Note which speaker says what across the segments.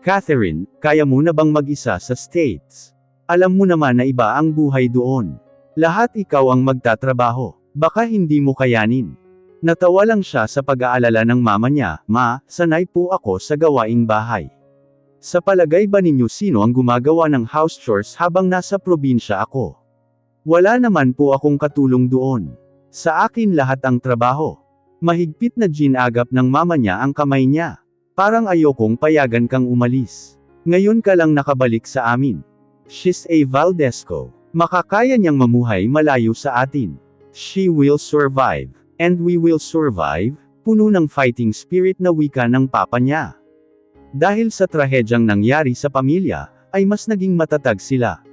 Speaker 1: Catherine, kaya mo na bang mag-isa sa States? Alam mo naman na iba ang buhay doon. Lahat ikaw ang magtatrabaho. Baka hindi mo kayanin. Natawa lang siya sa pag-aalala ng mama niya. Ma, sanay po ako sa gawaing bahay. Sa palagay ba ninyo sino ang gumagawa ng house chores habang nasa probinsya ako? Wala naman po akong katulong doon. Sa akin lahat ang trabaho. Mahigpit na ginagap ng mama niya ang kamay niya. Parang ayokong payagan kang umalis. Ngayon ka lang nakabalik sa amin. She's a Valdesco. Makakaya niyang mamuhay malayo sa atin. She will survive. And we will survive. Puno ng fighting spirit na wika ng papa niya. Dahil sa trahedyang nangyari sa pamilya, ay mas naging matatag sila.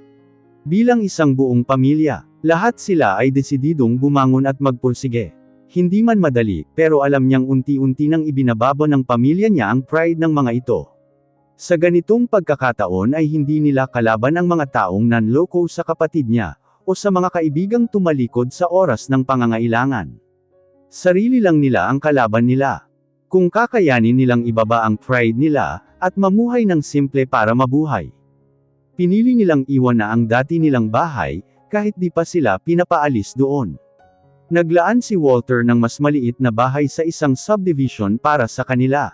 Speaker 1: Bilang isang buong pamilya, lahat sila ay desididong bumangon at magpursige. Hindi man madali, pero alam niyang unti-unti nang ibinababa ng pamilya niya ang pride ng mga ito. Sa ganitong pagkakataon ay hindi nila kalaban ang mga taong nanloko sa kapatid niya, o sa mga kaibigang tumalikod sa oras ng pangangailangan. Sarili lang nila ang kalaban nila. Kung kakayanin nilang ibaba ang pride nila, at mamuhay ng simple para mabuhay. Pinili nilang iwan na ang dati nilang bahay, kahit di pa sila pinapaalis doon. Naglaan si Walter ng mas maliit na bahay sa isang subdivision para sa kanila.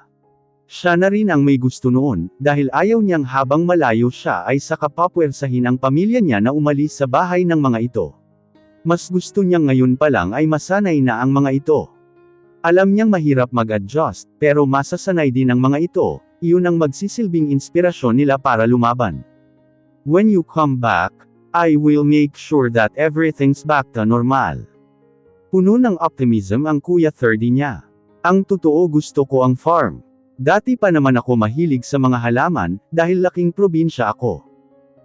Speaker 1: Siya na rin ang may gusto noon, dahil ayaw niyang habang malayo siya ay sakapapwersahin ang pamilya niya na umalis sa bahay ng mga ito. Mas gusto niyang ngayon pa lang ay masanay na ang mga ito. Alam niyang mahirap mag-adjust, pero masasanay din ang mga ito, iyon ang magsisilbing inspirasyon nila para lumaban. When you come back, I will make sure that everything's back to normal. Puno ng optimism ang Kuya 30 niya. Ang totoo gusto ko ang farm. Dati pa naman ako mahilig sa mga halaman, dahil laking probinsya ako.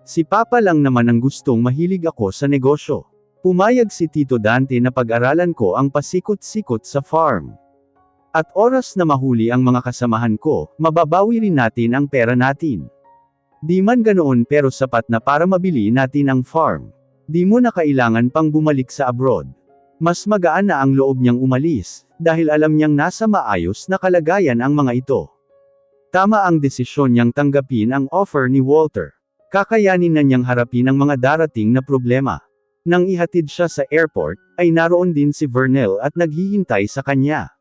Speaker 1: Si Papa lang naman ang gustong mahilig ako sa negosyo. Pumayag si Tito Dante na pag-aralan ko ang pasikot-sikot sa farm. At oras na mahuli ang mga kasamahan ko, mababawi rin natin ang pera natin. Di man ganoon pero sapat na para mabili natin ang farm. Di mo na kailangan pang bumalik sa abroad. Mas magaan na ang loob niyang umalis, dahil alam niyang nasa maayos na kalagayan ang mga ito. Tama ang desisyon niyang tanggapin ang offer ni Walter. Kakayanin na niyang harapin ang mga darating na problema. Nang ihatid siya sa airport, ay naroon din si Vernel at naghihintay sa kanya.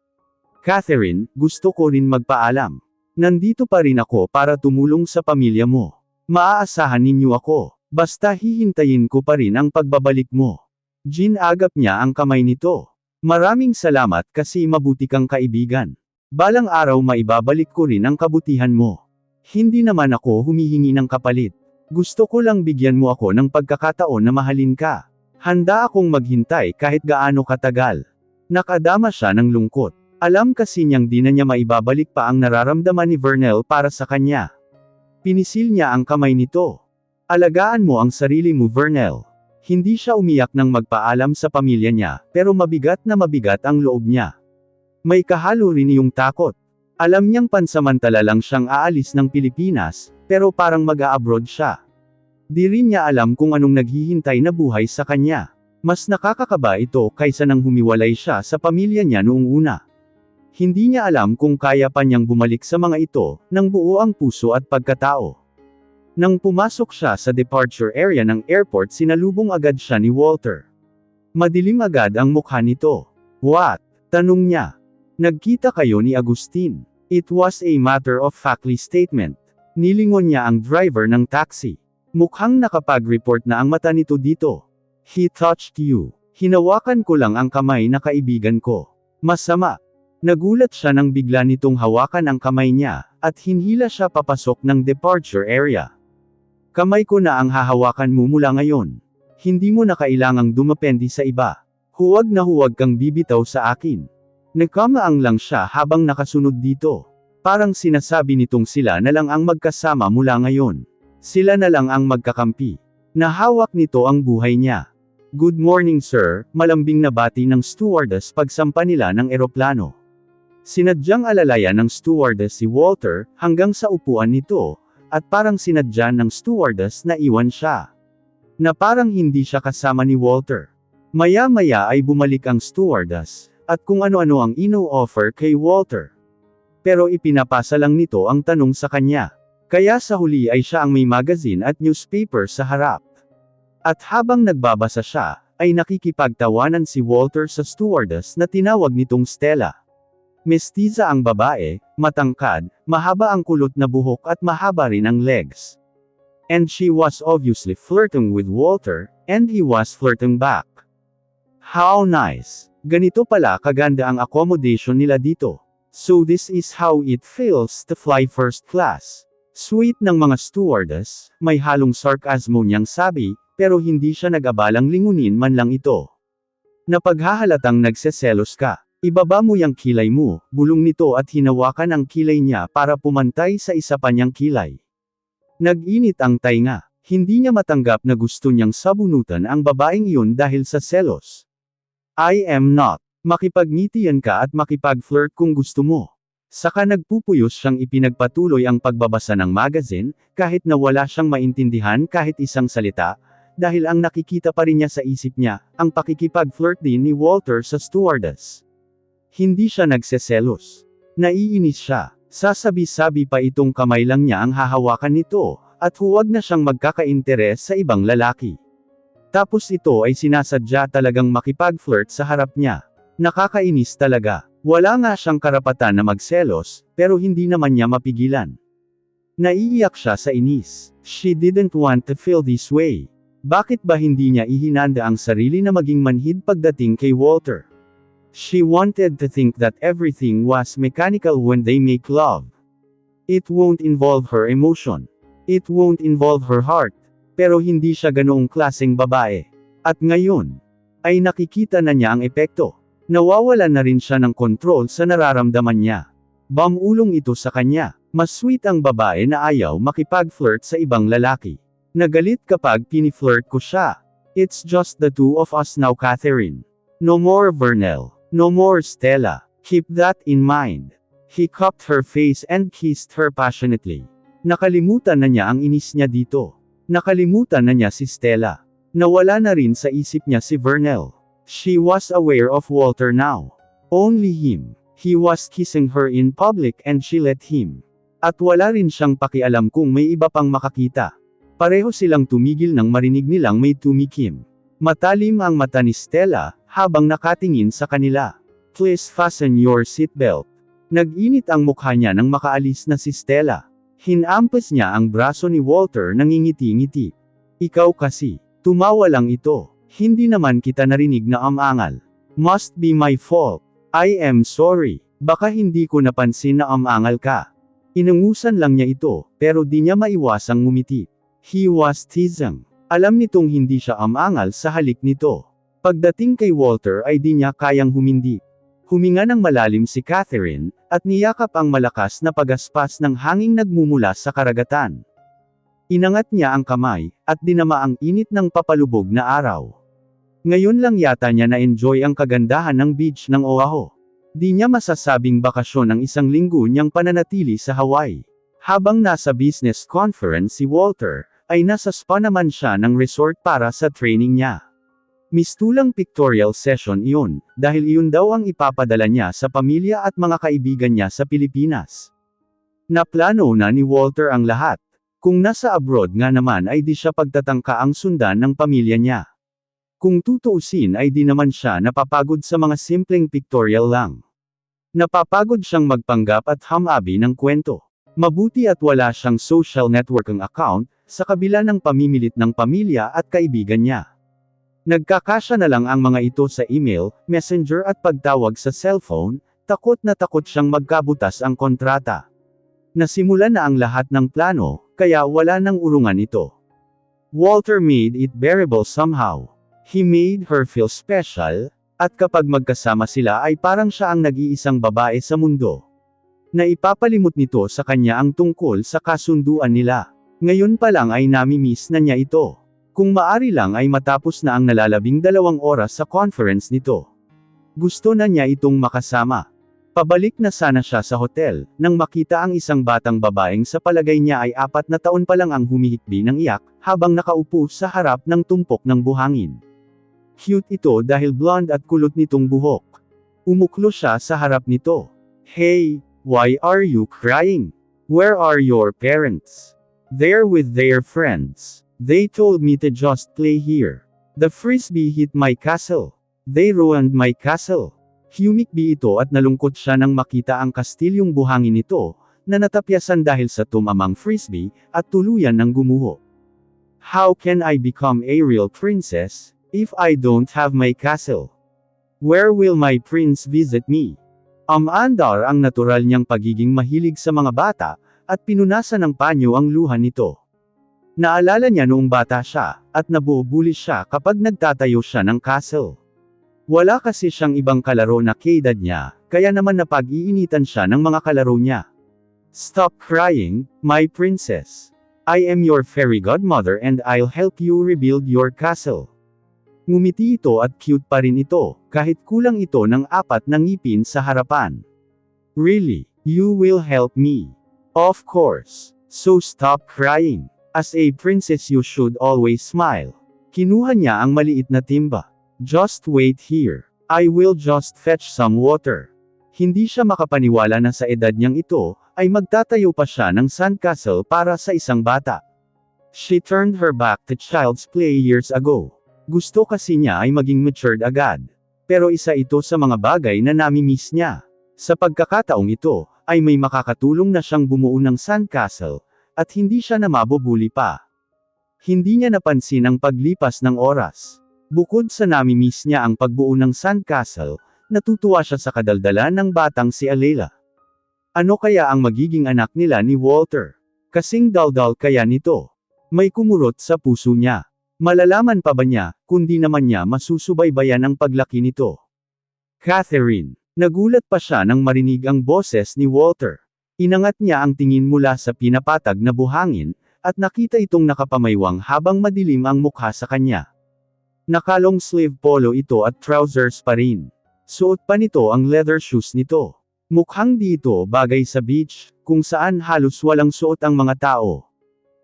Speaker 1: Catherine, gusto ko rin magpaalam. Nandito pa rin ako para tumulong sa pamilya mo. Maaasahan ninyo ako, basta hihintayin ko pa rin ang pagbabalik mo. Ginagap niya ang kamay nito. Maraming salamat kasi mabuti kang kaibigan. Balang araw maibabalik ko rin ang kabutihan mo. Hindi naman ako humihingi ng kapalit. Gusto ko lang bigyan mo ako ng pagkakataon na mahalin ka. Handa akong maghintay kahit gaano katagal. Nakadama siya ng lungkot. Alam kasi niyang di na niya maibabalik pa ang nararamdaman ni Vernel para sa kanya. Pinisil niya ang kamay nito. Alagaan mo ang sarili mo, Vernel. Hindi siya umiyak nang magpaalam sa pamilya niya, pero mabigat na mabigat ang loob niya. May kahalo rin yung takot. Alam niyang pansamantala lang siyang aalis ng Pilipinas, pero parang mag-a-abroad siya. Di rin niya alam kung anong naghihintay na buhay sa kanya. Mas nakakakaba ito kaysa nang humiwalay siya sa pamilya niya noong una. Hindi niya alam kung kaya pa niyang bumalik sa mga ito, ng buo ang puso at pagkatao. Nang pumasok siya sa departure area ng airport sinalubong agad siya ni Walter. Madilim agad ang mukha nito. What? Tanong niya. Nagkita kayo ni Agustin. It was a matter of factly statement. Nilingon niya ang driver ng taxi. Mukhang nakapag-report na ang mata nito dito. He touched you. Hinawakan ko lang ang kamay na kaibigan ko. Masama. Nagulat siya nang bigla nitong hawakan ang kamay niya, at hinhila siya papasok ng departure area. Kamay ko na ang hahawakan mo mula ngayon. Hindi mo na kailangang dumepende sa iba. Huwag na huwag kang bibitaw sa akin. Nagkamaang lang siya habang nakasunod dito. Parang sinasabi nitong sila na lang ang magkasama mula ngayon. Sila na lang ang magkakampi. Nahawak nito ang buhay niya. Good morning sir, malambing na bati ng stewardess pagsampa nila ng eroplano. Sinadyang alalayan ng stewardess si Walter, hanggang sa upuan nito, at parang sinadya ng stewardess na iwan siya. Na parang hindi siya kasama ni Walter. Maya-maya ay bumalik ang stewardess, at kung ano-ano ang ino-offer kay Walter. Pero ipinapasa lang nito ang tanong sa kanya. Kaya sa huli ay siya ang may magazine at newspaper sa harap. At habang nagbabasa siya, ay nakikipagtawanan si Walter sa stewardess na tinawag nitong Stella. Mestiza ang babae, matangkad, mahaba ang kulot na buhok at mahaba rin ang legs. And she was obviously flirting with Walter, and he was flirting back. How nice! Ganito pala kaganda ang accommodation nila dito. So this is how it feels to fly first class. Sweet ng mga stewardess, may halong sarcasmo niyang sabi, pero hindi siya nag-abalang lingunin man lang ito. Napaghahalatang nagseselos ka. Ibaba mo yung kilay mo, bulong nito at hinawakan ang kilay niya para pumantay sa isa pa niyang kilay. Nag-init ang tainga. Hindi niya matanggap na gusto niyang sabunutan ang babaeng iyon dahil sa selos. I am not. Makipagngitian ka at makipag-flirt kung gusto mo. Saka nagpupuyos siyang ipinagpatuloy ang pagbabasa ng magazine, kahit na wala siyang maintindihan kahit isang salita, dahil ang nakikita pa rin niya sa isip niya, ang pakikipag-flirt din ni Walter sa stewardess. Hindi siya nagseselos. Naiinis siya. Sasabi-sabi pa itong kamay lang niya ang hahawakan nito, at huwag na siyang magkaka-interes sa ibang lalaki. Tapos ito ay sinasadya talagang makipag-flirt sa harap niya. Nakakainis talaga. Wala nga siyang karapatan na magselos, pero hindi naman niya mapigilan. Naiiyak siya sa inis. She didn't want to feel this way. Bakit ba hindi niya ihinanda ang sarili na maging manhid pagdating kay Walter? She wanted to think that everything was mechanical when they make love. It won't involve her emotion. It won't involve her heart. Pero hindi siya ganoong klaseng babae. At ngayon, ay nakikita na niya ang epekto. Nawawala na rin siya ng kontrol sa nararamdaman niya. Bamulong ito sa kanya. Mas sweet ang babae na ayaw makipag-flirt sa ibang lalaki. Nagalit kapag piniflirt ko siya. It's just the two of us now, Catherine. No more Vernel. No more Stella. Keep that in mind. He cupped her face and kissed her passionately. Nakalimutan na niya ang inis niya dito. Nakalimutan na niya si Stella. Nawala na rin sa isip niya si Vernel. She was aware of Walter now. Only him. He was kissing her in public and she let him. At wala rin siyang pakialam kung may iba pang makakita. Pareho silang tumigil nang marinig nilang may tumikim. Matalim ang mata ni Stella, habang nakatingin sa kanila. Please fasten your seatbelt. Nag-init ang mukha niya nang makaalis na si Stella. Hinampas niya ang braso ni Walter nang ngingiti-ngiti. Ikaw kasi. Tumawa lang ito. Hindi naman kita narinig na amangal. Must be my fault. I am sorry. Baka hindi ko napansin na amangal ka. Inangusan lang niya ito, pero di niya maiwasang ngumiti. He was teasing. Alam nitong hindi siya amangal sa halik nito. Pagdating kay Walter ay di niya kayang humindi. Huminga ng malalim si Catherine, at niyakap ang malakas na pagaspas ng hanging nagmumula sa karagatan. Inangat niya ang kamay, at dinama ang init ng papalubog na araw. Ngayon lang yata niya na-enjoy ang kagandahan ng beach ng Oahu. Di niya masasabing bakasyon ang isang linggo niyang pananatili sa Hawaii. Habang nasa business conference si Walter, ay nasa spa naman siya ng resort para sa training niya. Mistulang pictorial session iyon, dahil iyon daw ang ipapadala niya sa pamilya at mga kaibigan niya sa Pilipinas. Naplano na ni Walter ang lahat. Kung nasa abroad nga naman ay di siya pagtatangka ang sundan ng pamilya niya. Kung tutuusin ay di naman siya napapagod sa mga simpleng pictorial lang. Napapagod siyang magpanggap at hamabi ng kwento. Mabuti at wala siyang social networking account, sa kabila ng pamimilit ng pamilya at kaibigan niya. Nagkakasya na lang ang mga ito sa email, messenger at pagtawag sa cellphone, takot na takot siyang magkabutas ang kontrata. Nasimulan na ang lahat ng plano, kaya wala nang urungan ito. Walter made it bearable somehow. He made her feel special, at kapag magkasama sila ay parang siya ang nag-iisang babae sa mundo. Naipapalimot nito sa kanya ang tungkol sa kasunduan nila. Ngayon pa lang ay nami-miss na niya ito. Kung maari lang ay matapos na ang nalalabing 2 oras sa conference nito. Gusto na niya itong makasama. Pabalik na sana siya sa hotel, nang makita ang isang batang babaeng sa palagay niya ay 4 na taon pa lang ang humihikbi ng iyak, habang nakaupo sa harap ng tumpok ng buhangin. Cute ito dahil blonde at kulot nitong buhok. Umuklo siya sa harap nito. Hey, why are you crying? Where are your parents? They're with their friends. They told me to just play here. The frisbee hit my castle. They ruined my castle. Humikbi ito at nalungkot siya nang makita ang kastilyong buhangin nito, na natapyasan dahil sa tumamang frisbee, at tuluyan ng gumuho. How can I become a real princess, if I don't have my castle? Where will my prince visit me? Andar ang natural niyang pagiging mahilig sa mga bata, at pinunasan ng panyo ang luha nito. Naalala niya noong bata siya, at nabubulis siya kapag nagtatayo siya ng castle. Wala kasi siyang ibang kalaro na kaedad niya, kaya naman napag-iinitan siya ng mga kalaro niya. Stop crying, my princess. I am your fairy godmother and I'll help you rebuild your castle. Ngumiti ito at cute pa rin ito, kahit kulang ito ng 4 na ngipin sa harapan. Really, you will help me? Of course. So stop crying. As a princess you should always smile. Kinuha niya ang maliit na timba. Just wait here. I will just fetch some water. Hindi siya makapaniwala na sa edad niyang ito, ay magtatayo pa siya ng sandcastle para sa isang bata. She turned her back to child's play years ago. Gusto kasi niya ay maging matured agad. Pero isa ito sa mga bagay na nami-miss niya. Sa pagkakataong ito, ay may makakatulong na siyang bumuo ng sandcastle, at hindi siya na mabubuli pa. Hindi niya napansin ang paglipas ng oras. Bukod sa nami-miss niya ang pagbuo ng sandcastle, natutuwa siya sa kadaldalan ng batang si Alayla. Ano kaya ang magiging anak nila ni Walter? Kasing daldal kaya nito? May kumurot sa puso niya. Malalaman pa ba niya, kundi naman niya masusubaybayan ang paglaki nito? Catherine. Nagulat pa siya nang marinig ang boses ni Walter. Inangat niya ang tingin mula sa pinapatag na buhangin, at nakita itong nakapamaywang habang madilim ang mukha sa kanya. Nakalong sleeve polo ito at trousers pa rin. Suot pa nito ang leather shoes nito. Mukhang dito bagay sa beach, kung saan halos walang suot ang mga tao.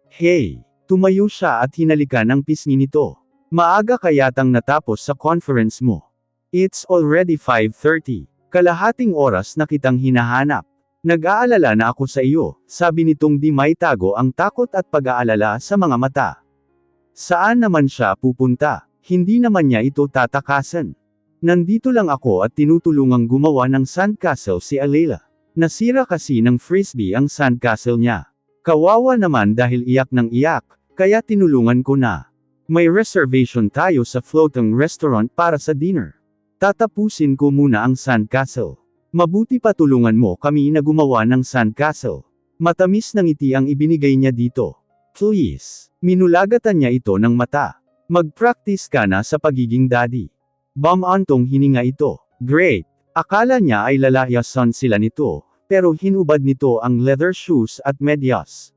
Speaker 1: Hey! Tumayo siya at hinalikan ang pisngi nito. Maaga kayatang natapos sa conference mo. It's already 5:30. Kalahating oras na kitang hinahanap. Nag-aalala na ako sa iyo, sabi nitong di may tago ang takot at pag-aalala sa mga mata. Saan naman siya pupunta? Hindi naman niya ito tatakasan. Nandito lang ako at tinutulungang gumawa ng sandcastle si Alayla. Nasira kasi ng frisbee ang sandcastle niya. Kawawa naman dahil iyak ng iyak, kaya tinulungan ko na. May reservation tayo sa floating restaurant para sa dinner. Tatapusin ko muna ang sandcastle. Mabuti pa tulungan mo kami na gumawa ng sandcastle. Matamis na ngiti ang ibinigay niya dito. Please. Minulagatan niya ito ng mata. Mag-practice ka na sa pagiging daddy. Bumantong hininga ito. Great. Akala niya ay lalayasan sila nito, pero hinubad nito ang leather shoes at medyas.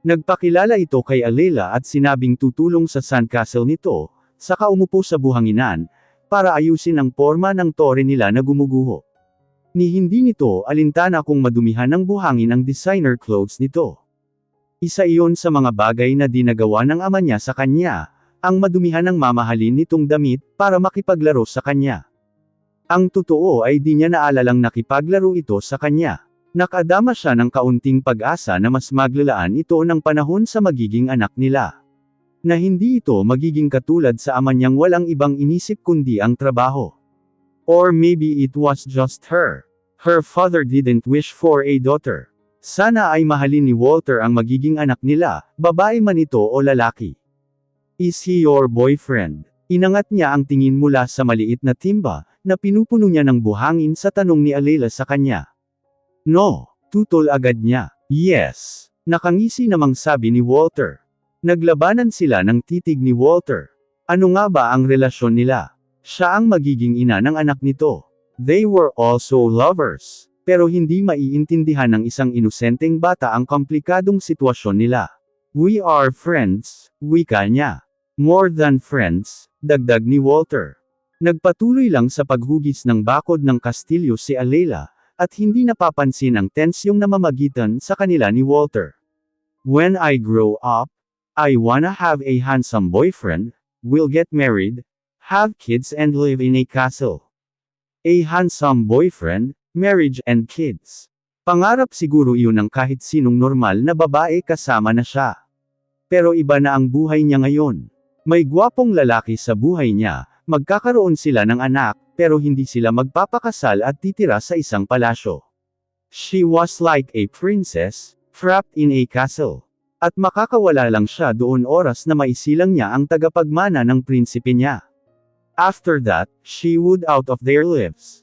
Speaker 1: Nagpakilala ito kay Alayla at sinabing tutulong sa sandcastle nito, saka umupo sa buhanginan, para ayusin ang porma ng tore nila na gumuguho. Ni hindi nito alintana kung madumihan ng buhangin ang designer clothes nito. Isa iyon sa mga bagay na dinagawa ng ama niya sa kanya, ang madumihan ng mamahalin nitong damit, para makipaglaro sa kanya. Ang totoo ay di niya naalalang nakipaglaro ito sa kanya. Nakadama siya ng kaunting pag-asa na mas maglalaan ito ng panahon sa magiging anak nila. Na hindi ito magiging katulad sa ama niyang walang ibang inisip kundi ang trabaho. Or maybe it was just her. Her father didn't wish for a daughter. Sana ay mahalin ni Walter ang magiging anak nila, babae man ito o lalaki. Is he your boyfriend? Inangat niya ang tingin mula sa maliit na timba, na pinupuno niya ng buhangin sa tanong ni Alayla sa kanya. No, tutol agad niya. Yes. Nakangisi namang sabi ni Walter. Naglabanan sila ng titig ni Walter. Ano nga ba ang relasyon nila? Siya ang magiging ina ng anak nito. They were also lovers. Pero hindi maiintindihan ng isang inosenteng bata ang komplikadong sitwasyon nila. We are friends, wika niya. More than friends, dagdag ni Walter. Nagpatuloy lang sa paghugis ng bakod ng kastilyo si Alayla, at hindi napapansin ang tensyong namamagitan sa kanila ni Walter. When I grow up, I wanna have a handsome boyfriend, we'll get married, have kids and live in a castle. A handsome boyfriend, marriage and kids. Pangarap siguro iyon ng kahit sinong normal na babae kasama na siya. Pero iba na ang buhay niya ngayon. May gwapong lalaki sa buhay niya, magkakaroon sila ng anak, pero hindi sila magpapakasal at titira sa isang palasyo. She was like a princess, trapped in a castle. At makakawala lang siya doon oras na maisilang niya ang tagapagmana ng prinsipe niya. After that, she would out of their lives.